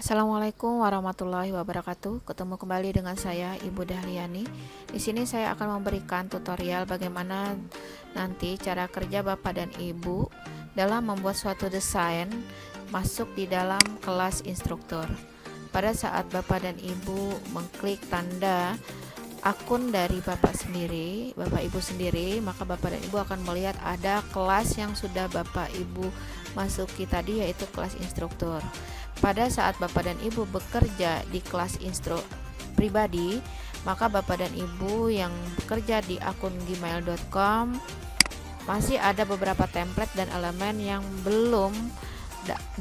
Assalamualaikum warahmatullahi wabarakatuh. Ketemu kembali dengan saya Ibu Dahliani. Di sini saya akan memberikan tutorial bagaimana nanti cara kerja Bapak dan Ibu dalam membuat suatu desain masuk di dalam kelas instruktur. Pada saat Bapak dan Ibu mengklik tanda akun dari Bapak Ibu sendiri, maka Bapak dan Ibu akan melihat ada kelas yang sudah Bapak Ibu masuki tadi, yaitu kelas instruktur. Pada saat Bapak dan Ibu bekerja di kelas pribadi, maka Bapak dan Ibu yang bekerja di akun gmail.com masih ada beberapa template dan elemen yang belum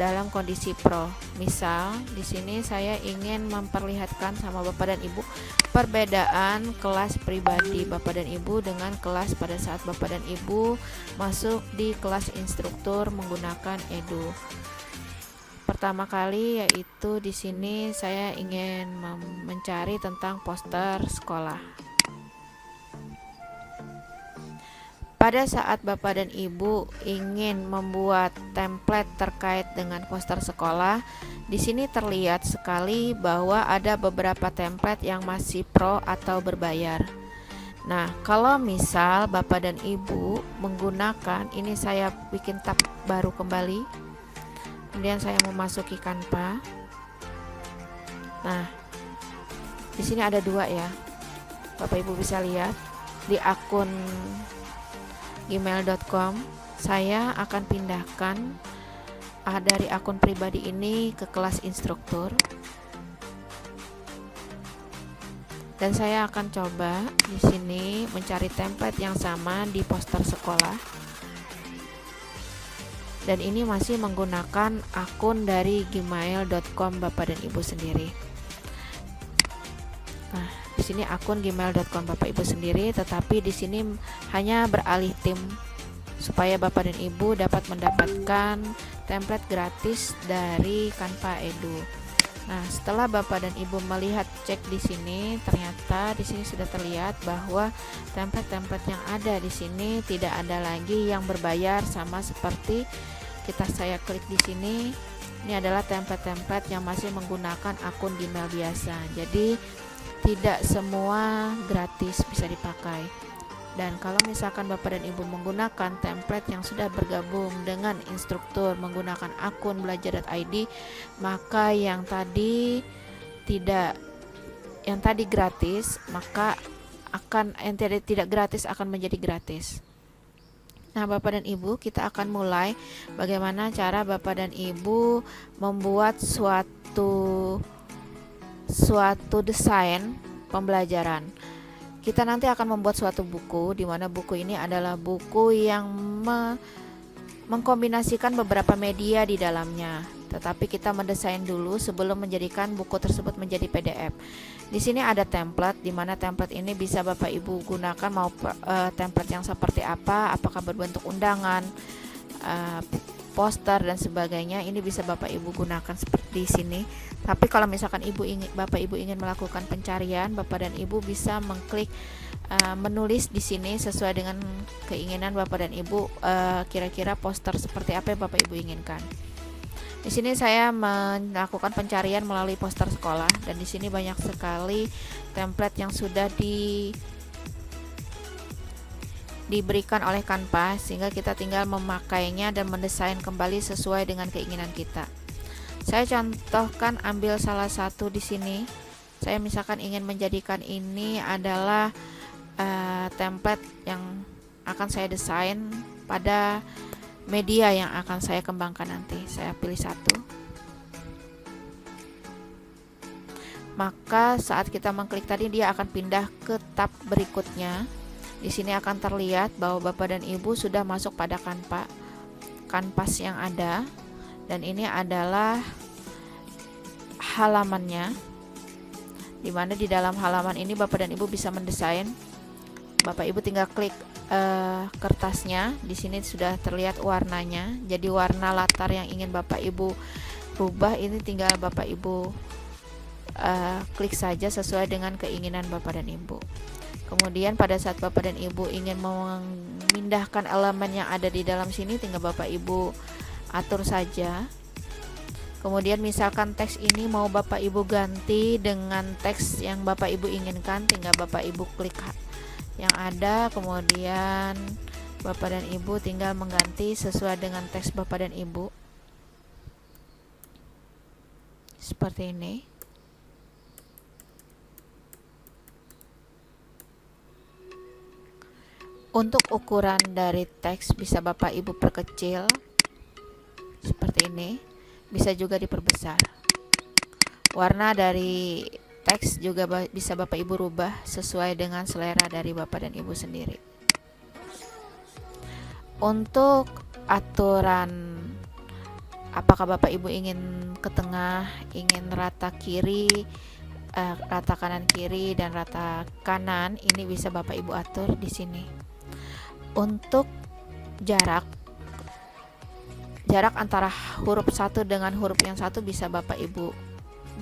dalam kondisi pro. Misal, di sini saya ingin memperlihatkan sama Bapak dan Ibu perbedaan kelas pribadi Bapak dan Ibu dengan kelas pada saat Bapak dan Ibu masuk di kelas instruktur menggunakan Edu. Pertama kali yaitu di sini saya ingin mencari tentang poster sekolah. Pada saat Bapak dan Ibu ingin membuat template terkait dengan poster sekolah, di sini terlihat sekali bahwa ada beberapa template yang masih pro atau berbayar. Nah, kalau misal Bapak dan Ibu menggunakan, ini saya bikin tab baru kembali. Kemudian saya memasuki Canva. Nah, di sini ada dua ya. Bapak Ibu bisa lihat di akun gmail.com saya akan pindahkan dari akun pribadi ini ke kelas instruktur. Dan saya akan coba di sini mencari template yang sama di poster sekolah. Dan ini masih menggunakan akun dari gmail.com Bapak dan Ibu sendiri. Nah, di sini akun gmail.com Bapak Ibu sendiri, tetapi di sini hanya beralih tim supaya Bapak dan Ibu dapat mendapatkan template gratis dari Canva Edu. Nah, setelah Bapak dan Ibu melihat cek di sini, ternyata di sini sudah terlihat bahwa template-template yang ada di sini tidak ada lagi yang berbayar, sama seperti saya klik di sini. Ini adalah template-template yang masih menggunakan akun Gmail biasa. Jadi tidak semua gratis bisa dipakai. Dan kalau misalkan Bapak dan Ibu menggunakan template yang sudah bergabung dengan instruktur menggunakan akun belajar.id, maka yang tadi gratis, maka yang tidak gratis akan menjadi gratis. Nah, Bapak dan Ibu, kita akan mulai bagaimana cara Bapak dan Ibu membuat suatu desain pembelajaran. Kita nanti akan membuat suatu buku, di mana buku ini adalah buku yang mengkombinasikan beberapa media di dalamnya. Tetapi kita mendesain dulu sebelum menjadikan buku tersebut menjadi PDF. Di sini ada template, di mana template ini bisa Bapak Ibu gunakan mau template yang seperti apa, apakah berbentuk undangan, poster dan sebagainya. Ini bisa Bapak Ibu gunakan seperti di sini. Tapi kalau misalkan Bapak Ibu ingin melakukan pencarian, Bapak dan Ibu bisa mengklik menulis di sini sesuai dengan keinginan Bapak dan Ibu, kira-kira poster seperti apa yang Bapak Ibu inginkan. Di sini saya melakukan pencarian melalui poster sekolah, dan di sini banyak sekali template yang sudah diberikan oleh Canva, sehingga kita tinggal memakainya dan mendesain kembali sesuai dengan keinginan kita. Saya contohkan ambil salah satu di sini. Saya misalkan ingin menjadikan ini adalah template yang akan saya desain pada media yang akan saya kembangkan nanti. Saya pilih satu. Maka saat kita mengklik tadi, dia akan pindah ke tab berikutnya. Di sini akan terlihat bahwa Bapak dan Ibu sudah masuk pada kanvas yang ada, dan ini adalah halamannya, dimana di dalam halaman ini Bapak dan Ibu bisa mendesain. Bapak Ibu tinggal klik kertasnya. Di sini sudah terlihat warnanya. Jadi warna latar yang ingin Bapak Ibu rubah ini tinggal Bapak Ibu klik saja sesuai dengan keinginan Bapak dan Ibu. Kemudian pada saat Bapak dan Ibu ingin memindahkan elemen yang ada di dalam sini, tinggal Bapak Ibu atur saja Kemudian misalkan teks ini mau Bapak Ibu ganti dengan teks yang Bapak Ibu inginkan, tinggal Bapak Ibu klik yang ada, kemudian Bapak dan Ibu tinggal mengganti sesuai dengan teks Bapak dan Ibu. Seperti ini. Untuk ukuran dari teks bisa Bapak Ibu perkecil seperti ini, bisa juga diperbesar. Warna dari teks juga bisa Bapak Ibu rubah sesuai dengan selera dari Bapak dan Ibu sendiri. Untuk aturan, apakah Bapak Ibu ingin ke tengah, ingin rata kiri, rata kanan kiri, dan rata kanan, ini bisa Bapak Ibu atur di sini. Untuk jarak antara huruf satu dengan huruf yang satu bisa Bapak Ibu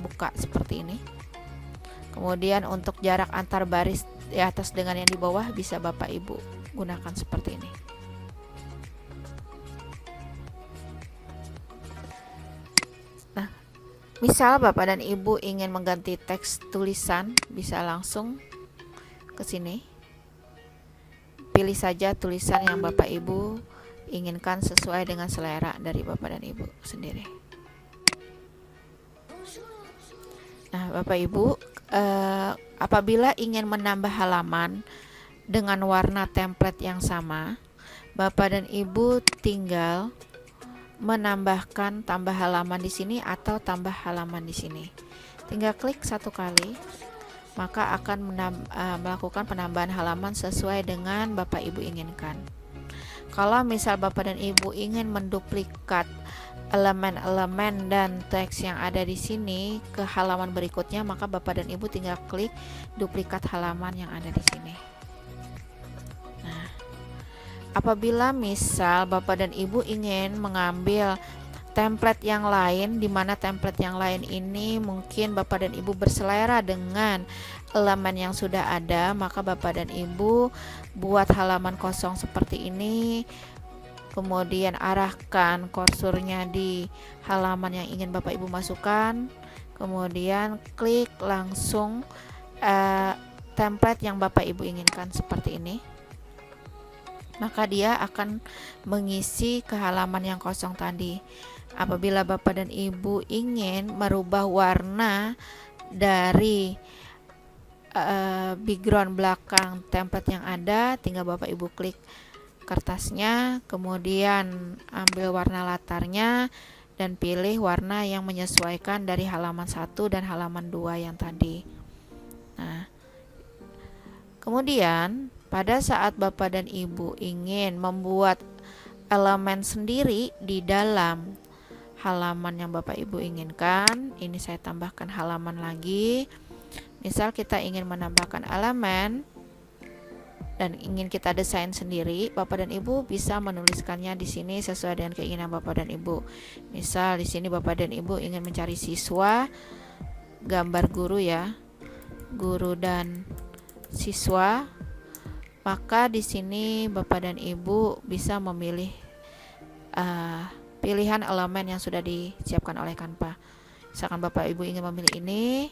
buka seperti ini. Kemudian untuk jarak antar baris di atas dengan yang di bawah bisa Bapak Ibu gunakan seperti ini. Nah, misal Bapak dan Ibu ingin mengganti teks tulisan, bisa langsung ke sini. Pilih saja tulisan yang Bapak Ibu inginkan sesuai dengan selera dari Bapak dan Ibu sendiri. Nah, Bapak Ibu, apabila ingin menambah halaman dengan warna template yang sama, Bapak dan Ibu tinggal menambahkan tambah halaman di sini atau tambah halaman di sini. Tinggal klik satu kali, maka akan melakukan penambahan halaman sesuai dengan Bapak Ibu inginkan. Kalau misal Bapak dan Ibu ingin menduplikat elemen-elemen dan teks yang ada di sini ke halaman berikutnya, maka Bapak dan Ibu tinggal klik duplikat halaman yang ada di sini. Nah, apabila misal Bapak dan Ibu ingin mengambil template yang lain, di mana template yang lain ini mungkin Bapak dan Ibu berselera dengan elemen yang sudah ada, maka Bapak dan Ibu buat halaman kosong seperti ini. Kemudian arahkan kursornya di halaman yang ingin Bapak Ibu masukkan. Kemudian klik langsung template yang Bapak Ibu inginkan seperti ini. Maka dia akan mengisi ke halaman yang kosong tadi. Apabila Bapak dan Ibu ingin merubah warna dari background belakang template yang ada, tinggal Bapak Ibu klik kertasnya, kemudian ambil warna latarnya dan pilih warna yang menyesuaikan dari halaman 1 dan halaman 2 yang tadi. Nah, kemudian pada saat Bapak dan Ibu ingin membuat elemen sendiri di dalam halaman yang Bapak Ibu inginkan, ini saya tambahkan halaman lagi. Misal kita ingin menambahkan elemen dan ingin kita desain sendiri, Bapak dan Ibu bisa menuliskannya di sini sesuai dengan keinginan Bapak dan Ibu. Misal di sini Bapak dan Ibu ingin mencari siswa, gambar guru ya, guru dan siswa, maka di sini Bapak dan Ibu bisa memilih pilihan elemen yang sudah disiapkan oleh Canva. Misalkan Bapak Ibu ingin memilih ini.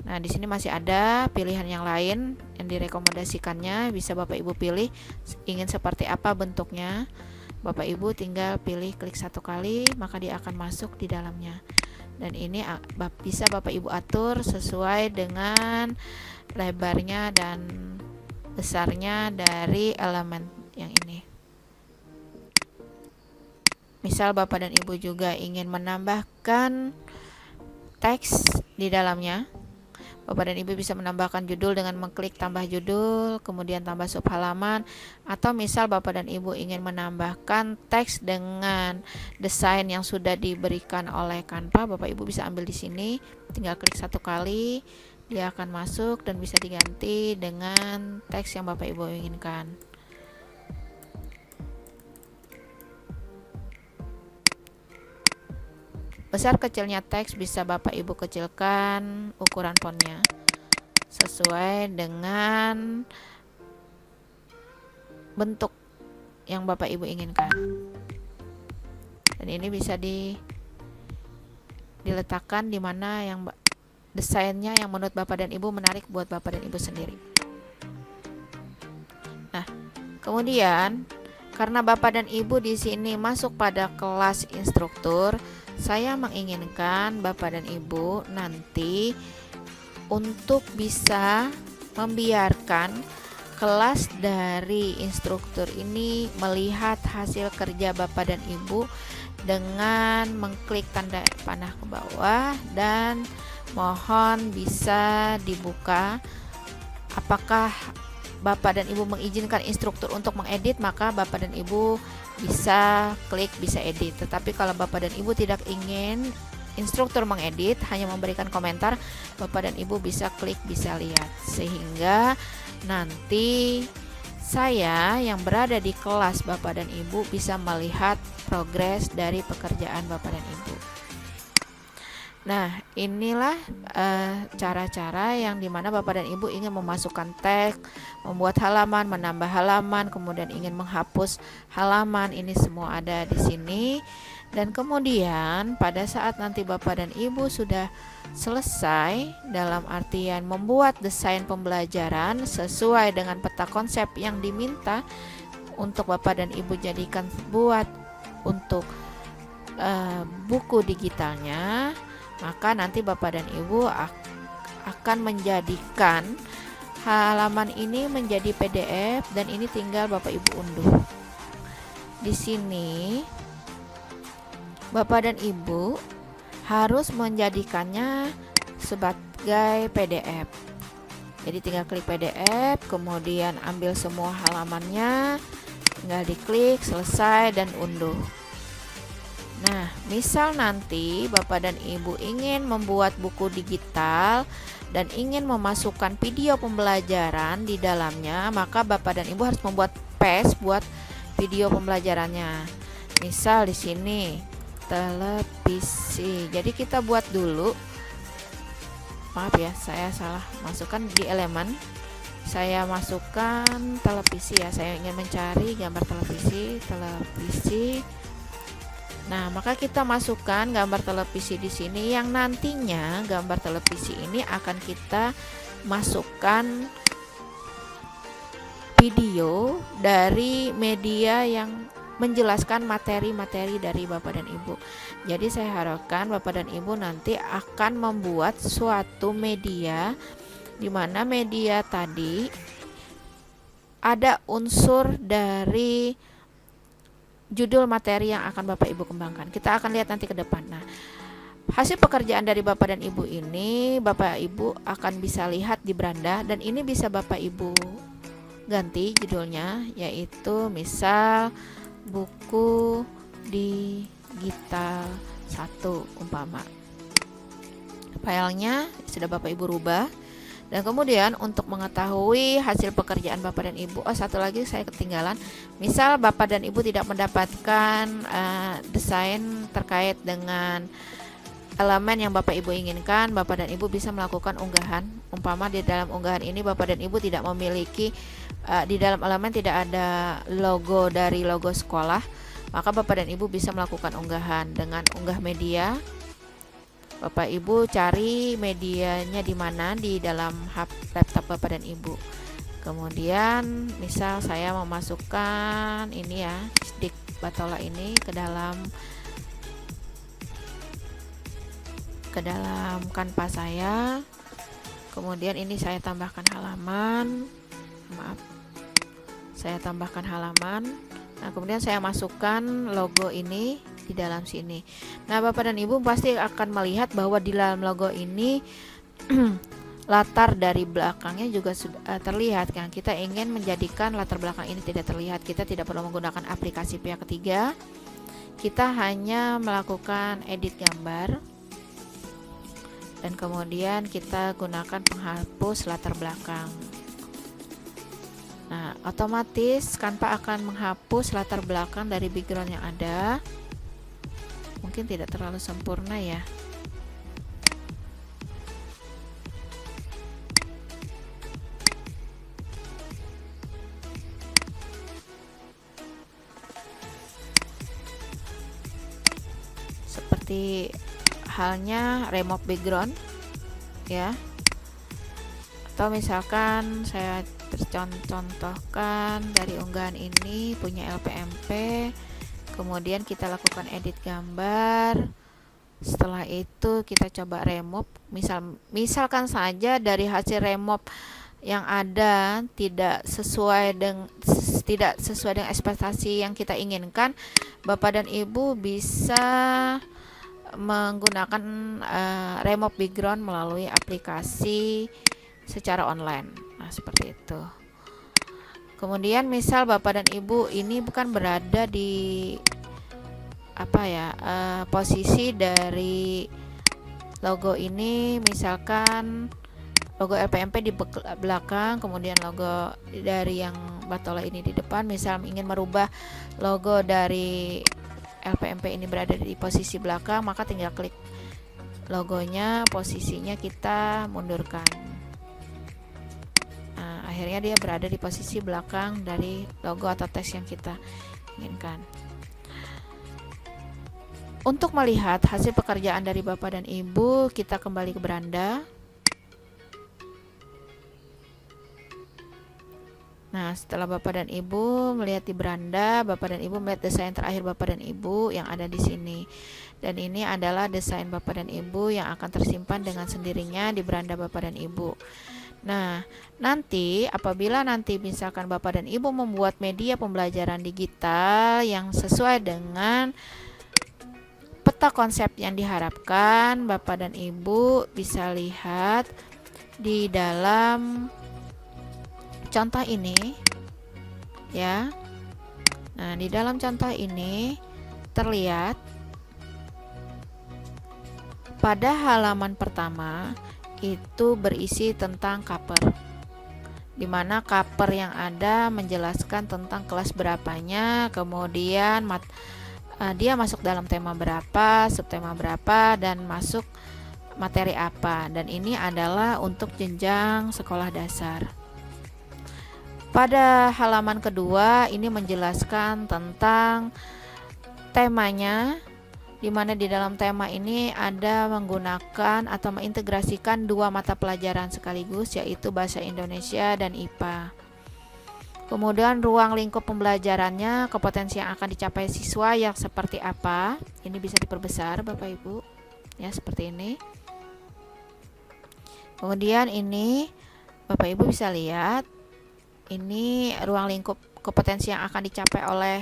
Nah, di sini masih ada pilihan yang lain yang direkomendasikannya, bisa Bapak Ibu pilih ingin seperti apa bentuknya. Bapak Ibu tinggal pilih klik satu kali, maka dia akan masuk di dalamnya. Dan ini bisa Bapak Ibu atur sesuai dengan lebarnya dan besarnya dari elemen yang ini. Misal Bapak dan Ibu juga ingin menambahkan teks di dalamnya, Bapak dan Ibu bisa menambahkan judul dengan mengklik tambah judul, kemudian tambah sub halaman, atau misal Bapak dan Ibu ingin menambahkan teks dengan desain yang sudah diberikan oleh Canva, Bapak Ibu bisa ambil di sini, tinggal klik satu kali, dia akan masuk dan bisa diganti dengan teks yang Bapak Ibu inginkan. Besar kecilnya teks bisa Bapak Ibu kecilkan ukuran fontnya sesuai dengan bentuk yang Bapak Ibu inginkan. Dan ini bisa diletakkan di mana yang desainnya yang menurut Bapak dan Ibu menarik buat Bapak dan Ibu sendiri. Nah, kemudian karena Bapak dan Ibu di sini masuk pada kelas instruktur, saya menginginkan Bapak dan Ibu nanti untuk bisa membiarkan kelas dari instruktur ini melihat hasil kerja Bapak dan Ibu dengan mengklik tanda panah ke bawah, dan mohon bisa dibuka apakah Bapak dan Ibu mengizinkan instruktur untuk mengedit, maka Bapak dan Ibu bisa klik bisa edit. Tetapi kalau Bapak dan Ibu tidak ingin instruktur mengedit, hanya memberikan komentar, Bapak dan Ibu bisa klik bisa lihat, sehingga nanti saya yang berada di kelas Bapak dan Ibu bisa melihat progres dari pekerjaan Bapak dan Ibu. Nah, inilah cara-cara yang dimana Bapak dan Ibu ingin memasukkan teks, membuat halaman, menambah halaman, kemudian ingin menghapus halaman. Ini semua ada di sini. Dan kemudian pada saat nanti Bapak dan Ibu sudah selesai dalam artian membuat desain pembelajaran sesuai dengan peta konsep yang diminta untuk Bapak dan Ibu jadikan buat untuk buku digitalnya, maka nanti Bapak dan Ibu akan menjadikan halaman ini menjadi PDF, dan ini tinggal Bapak Ibu unduh. Di sini Bapak dan Ibu harus menjadikannya sebagai PDF. Jadi tinggal klik PDF, kemudian ambil semua halamannya, tinggal diklik, selesai, dan unduh. Nah, misal nanti Bapak dan Ibu ingin membuat buku digital dan ingin memasukkan video pembelajaran di dalamnya, maka Bapak dan Ibu harus membuat paste buat video pembelajarannya. Misal di sini televisi. Jadi kita buat dulu. Maaf ya, saya salah masukkan di elemen. Saya masukkan televisi ya. Saya ingin mencari gambar televisi. Nah, maka kita masukkan gambar televisi di sini, yang nantinya gambar televisi ini akan kita masukkan video dari media yang menjelaskan materi-materi dari Bapak dan Ibu. Jadi saya harapkan Bapak dan Ibu nanti akan membuat suatu media di mana media tadi ada unsur dari judul materi yang akan Bapak Ibu kembangkan. Kita akan lihat nanti ke depan. Nah, hasil pekerjaan dari Bapak dan Ibu ini Bapak Ibu akan bisa lihat di beranda, dan ini bisa Bapak Ibu ganti judulnya, yaitu misal buku digital 1 umpama. Filenya sudah Bapak Ibu rubah. Dan kemudian untuk mengetahui hasil pekerjaan Bapak dan Ibu, satu lagi saya ketinggalan. Misal Bapak dan Ibu tidak mendapatkan desain terkait dengan elemen yang Bapak Ibu inginkan, Bapak dan Ibu bisa melakukan unggahan. Umpama di dalam unggahan ini Bapak dan Ibu tidak memiliki di dalam elemen tidak ada logo dari logo sekolah, maka Bapak dan Ibu bisa melakukan unggahan dengan unggah media. Bapak Ibu cari medianya di mana di dalam laptop Bapak dan Ibu. Kemudian misal saya memasukkan ini ya, stick batola ini ke dalam kanvas saya. Kemudian ini saya tambahkan halaman. Maaf. Saya tambahkan halaman. Nah, kemudian saya masukkan logo ini di dalam sini. Nah, Bapak dan Ibu pasti akan melihat bahwa di dalam logo ini latar dari belakangnya juga sudah terlihat kan. Kita ingin menjadikan latar belakang ini tidak terlihat. Kita tidak perlu menggunakan aplikasi pihak ketiga. Kita hanya melakukan edit gambar. Dan kemudian kita gunakan penghapus latar belakang. Nah, otomatis Canva akan menghapus latar belakang dari background yang ada. Mungkin tidak terlalu sempurna ya. Seperti halnya remove background ya, atau misalkan saya contohkan dari unggahan ini punya LPMP, kemudian kita lakukan edit gambar. Setelah itu kita coba remove, misalkan saja dari hasil remove yang ada tidak sesuai dengan ekspektasi yang kita inginkan, Bapak dan Ibu bisa menggunakan remove background melalui aplikasi secara online. Nah, seperti itu. Kemudian misal Bapak dan Ibu ini bukan berada di posisi dari logo ini, misalkan logo LPMP di belakang, kemudian logo dari yang Batola ini di depan. Misal ingin merubah logo dari LPMP ini berada di posisi belakang, maka tinggal klik logonya, posisinya kita mundurkan. Nah, akhirnya dia berada di posisi belakang dari logo atau teks yang kita inginkan. Untuk melihat hasil pekerjaan dari Bapak dan Ibu, kita kembali ke beranda. Nah, setelah Bapak dan Ibu melihat di beranda, Bapak dan Ibu melihat desain terakhir Bapak dan Ibu yang ada di sini. Dan ini adalah desain Bapak dan Ibu yang akan tersimpan dengan sendirinya di beranda Bapak dan Ibu. Nah, nanti apabila misalkan Bapak dan Ibu membuat media pembelajaran digital yang sesuai dengan peta konsep yang diharapkan, Bapak dan Ibu bisa lihat di dalam contoh ini ya. Nah, di dalam contoh ini terlihat pada halaman pertama itu berisi tentang cover, dimana cover yang ada menjelaskan tentang kelas berapanya, kemudian dia masuk dalam tema berapa, subtema berapa, dan masuk materi apa. Dan ini adalah untuk jenjang sekolah dasar. Pada halaman kedua ini menjelaskan tentang temanya, di mana di dalam tema ini ada menggunakan atau mengintegrasikan dua mata pelajaran sekaligus, yaitu Bahasa Indonesia dan IPA. Kemudian ruang lingkup pembelajarannya, kompetensi yang akan dicapai siswa yang seperti apa. Ini bisa diperbesar Bapak Ibu ya, seperti ini. Kemudian ini Bapak Ibu bisa lihat, ini ruang lingkup kompetensi yang akan dicapai oleh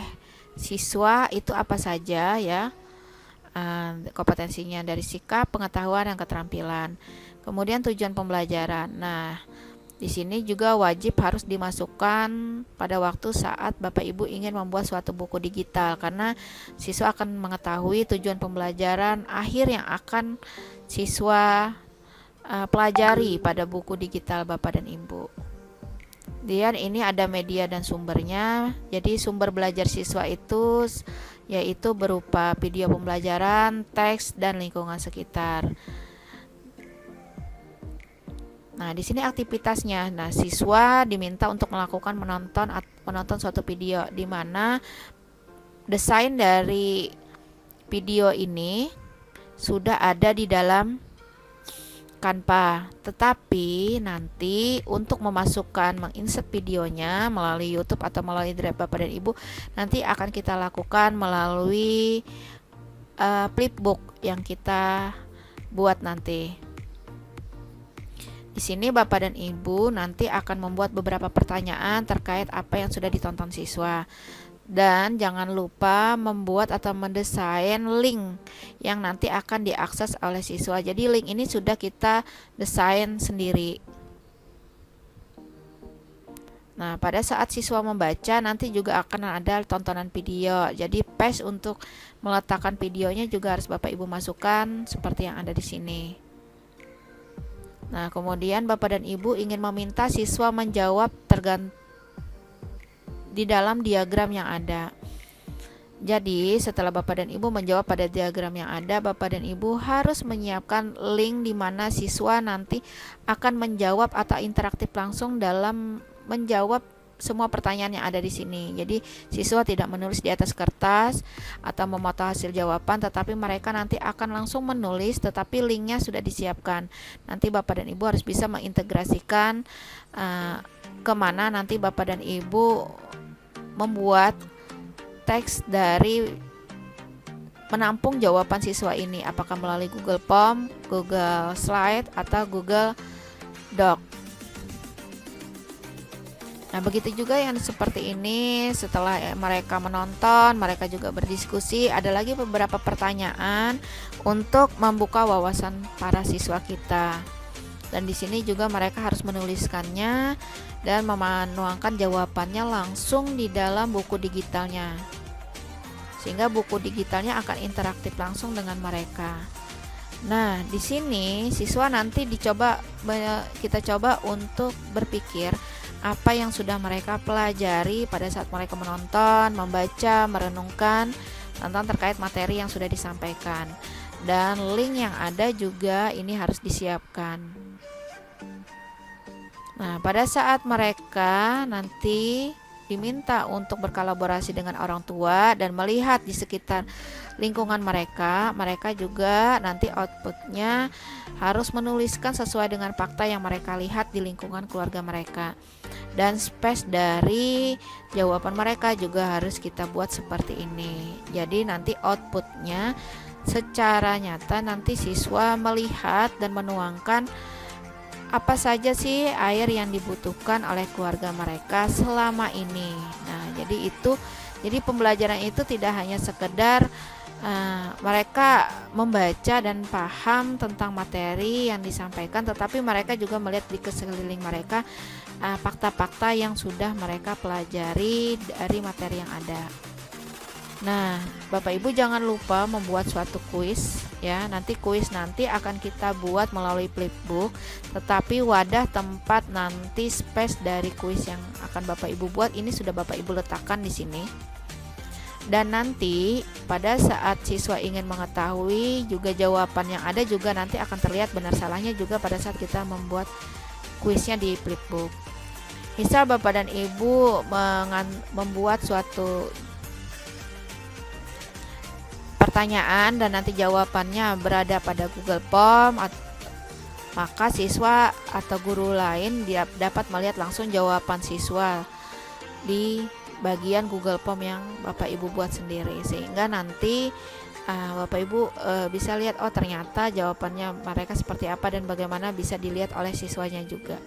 siswa itu apa saja ya. Kompetensinya dari sikap, pengetahuan, dan keterampilan. Kemudian tujuan pembelajaran. Nah, di sini juga wajib harus dimasukkan pada waktu saat Bapak Ibu ingin membuat suatu buku digital, karena siswa akan mengetahui tujuan pembelajaran akhir yang akan siswa pelajari pada buku digital Bapak dan Ibu. Dan ini ada media dan sumbernya. Jadi sumber belajar siswa itu yaitu berupa video pembelajaran, teks, dan lingkungan sekitar. Nah, di sini aktivitasnya. Nah, siswa diminta untuk melakukan menonton suatu video, di mana desain dari video ini sudah ada di dalam Canva. Tetapi nanti untuk menginsert videonya melalui YouTube atau melalui Drive Bapak dan Ibu, nanti akan kita lakukan melalui flipbook yang kita buat nanti. Di sini Bapak dan Ibu nanti akan membuat beberapa pertanyaan terkait apa yang sudah ditonton siswa. Dan jangan lupa membuat atau mendesain link yang nanti akan diakses oleh siswa. Jadi link ini sudah kita desain sendiri. Nah, pada saat siswa membaca nanti juga akan ada tontonan video. Jadi paste untuk meletakkan videonya juga harus Bapak Ibu masukkan seperti yang ada di sini. Nah, kemudian Bapak dan Ibu ingin meminta siswa menjawab di dalam diagram yang ada. Jadi, setelah Bapak dan Ibu menjawab pada diagram yang ada, Bapak dan Ibu harus menyiapkan link di mana siswa nanti akan menjawab atau interaktif langsung dalam menjawab semua pertanyaan yang ada di sini. Jadi siswa tidak menulis di atas kertas atau memotong hasil jawaban, tetapi mereka nanti akan langsung menulis, tetapi linknya sudah disiapkan. Nanti Bapak dan Ibu harus bisa mengintegrasikan kemana nanti Bapak dan Ibu membuat teks dari menampung jawaban siswa ini, apakah melalui Google Form, Google Slide, atau Google Doc. Nah, begitu juga yang seperti ini. Setelah mereka menonton, mereka juga berdiskusi. Ada lagi beberapa pertanyaan untuk membuka wawasan para siswa kita. Dan di sini juga mereka harus menuliskannya dan menuangkan jawabannya langsung di dalam buku digitalnya. Sehingga buku digitalnya akan interaktif langsung dengan mereka. Nah, di sini siswa nanti kita coba untuk berpikir apa yang sudah mereka pelajari pada saat mereka menonton, membaca, merenungkan tentang terkait materi yang sudah disampaikan. Dan link yang ada juga ini harus disiapkan. Nah, pada saat mereka nanti diminta untuk berkolaborasi dengan orang tua dan melihat di sekitar lingkungan mereka juga nanti outputnya harus menuliskan sesuai dengan fakta yang mereka lihat di lingkungan keluarga mereka. Dan space dari jawaban mereka juga harus kita buat seperti ini. Jadi nanti outputnya secara nyata nanti siswa melihat dan menuangkan apa saja sih air yang dibutuhkan oleh keluarga mereka selama ini. Nah, jadi pembelajaran itu tidak hanya sekedar mereka membaca dan paham tentang materi yang disampaikan, tetapi mereka juga melihat di sekeliling mereka fakta-fakta yang sudah mereka pelajari dari materi yang ada. Nah, Bapak Ibu jangan lupa membuat suatu kuis ya. Nanti akan kita buat melalui flipbook, tetapi wadah tempat nanti space dari kuis yang akan Bapak Ibu buat ini sudah Bapak Ibu letakkan di sini. Dan nanti pada saat siswa ingin mengetahui juga jawaban yang ada juga nanti akan terlihat benar salahnya juga pada saat kita membuat kuisnya di flipbook. Misal Bapak dan Ibu membuat suatu pertanyaan dan nanti jawabannya berada pada Google Form, maka siswa atau guru lain dapat melihat langsung jawaban siswa di bagian Google Form yang Bapak Ibu buat sendiri, sehingga nanti Bapak Ibu bisa lihat oh ternyata jawabannya mereka seperti apa dan bagaimana bisa dilihat oleh siswanya juga.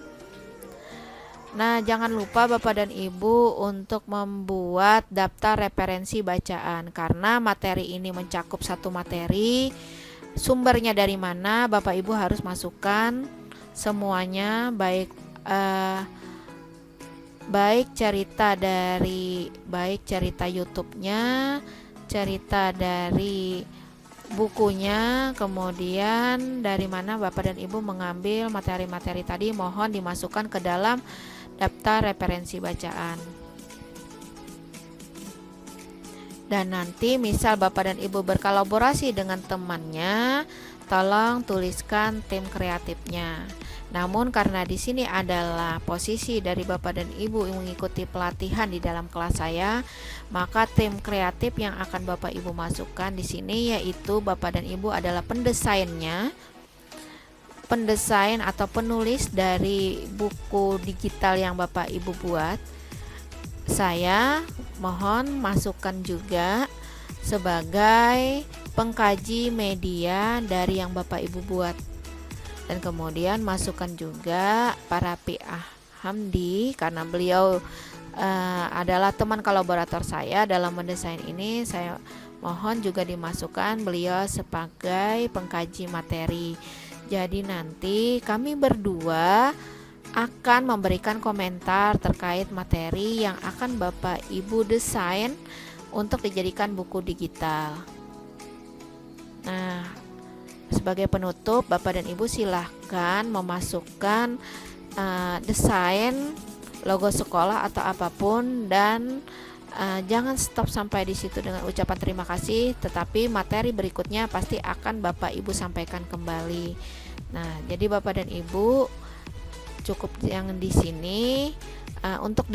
Nah, jangan lupa Bapak dan Ibu untuk membuat daftar referensi bacaan, karena materi ini mencakup satu materi. Sumbernya dari mana Bapak Ibu harus masukkan semuanya, baik cerita YouTube-nya, cerita dari bukunya, kemudian dari mana Bapak dan Ibu mengambil materi-materi tadi, mohon dimasukkan ke dalam daftar referensi bacaan. Dan nanti misal Bapak dan Ibu berkolaborasi dengan temannya, tolong tuliskan tim kreatifnya. Namun karena di sini adalah posisi dari Bapak dan Ibu yang mengikuti pelatihan di dalam kelas saya, maka tim kreatif yang akan Bapak Ibu masukkan di sini yaitu Bapak dan Ibu adalah pendesain atau penulis dari buku digital yang Bapak Ibu buat. Saya mohon masukkan juga sebagai pengkaji media dari yang Bapak Ibu buat. Dan kemudian masukkan juga para P.A. Hamdi, karena beliau adalah teman kolaborator saya dalam mendesain ini. Saya mohon juga dimasukkan beliau sebagai pengkaji materi. Jadi nanti kami berdua akan memberikan komentar terkait materi yang akan Bapak Ibu desain untuk dijadikan buku digital. Nah, sebagai penutup, Bapak dan Ibu silahkan memasukkan desain logo sekolah atau apapun, dan jangan stop sampai di situ dengan ucapan terima kasih, tetapi materi berikutnya pasti akan Bapak Ibu sampaikan kembali. Nah, jadi Bapak dan Ibu cukup yang di sini. untuk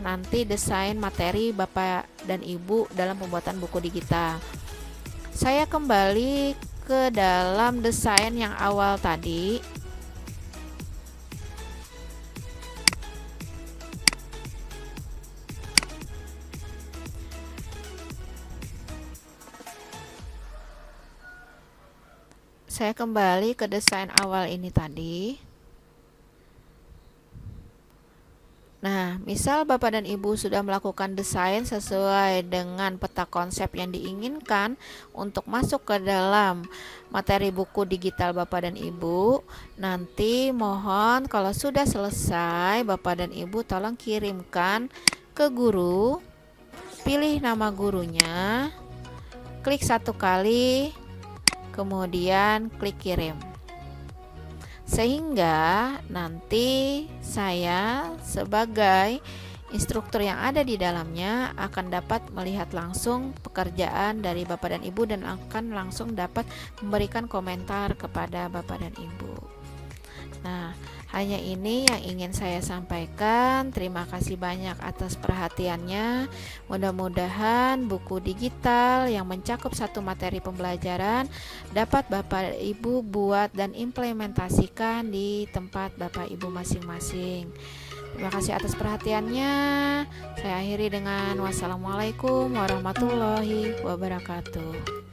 nanti desain materi Bapak dan Ibu dalam pembuatan buku digital. Saya kembali ke dalam desain yang awal tadi. Saya kembali ke desain awal ini tadi. Nah, misal Bapak dan Ibu sudah melakukan desain sesuai dengan peta konsep yang diinginkan untuk masuk ke dalam materi buku digital Bapak dan Ibu, nanti mohon kalau sudah selesai Bapak dan Ibu tolong kirimkan ke guru, pilih nama gurunya, klik satu kali, kemudian klik kirim, sehingga nanti saya sebagai instruktur yang ada di dalamnya akan dapat melihat langsung pekerjaan dari Bapak dan Ibu dan akan langsung dapat memberikan komentar kepada Bapak dan Ibu. Nah, hanya ini yang ingin saya sampaikan. Terima kasih banyak atas perhatiannya. Mudah-mudahan buku digital yang mencakup satu materi pembelajaran dapat Bapak Ibu buat dan implementasikan di tempat Bapak Ibu masing-masing. Terima kasih atas perhatiannya. Saya akhiri dengan wassalamualaikum warahmatullahi wabarakatuh.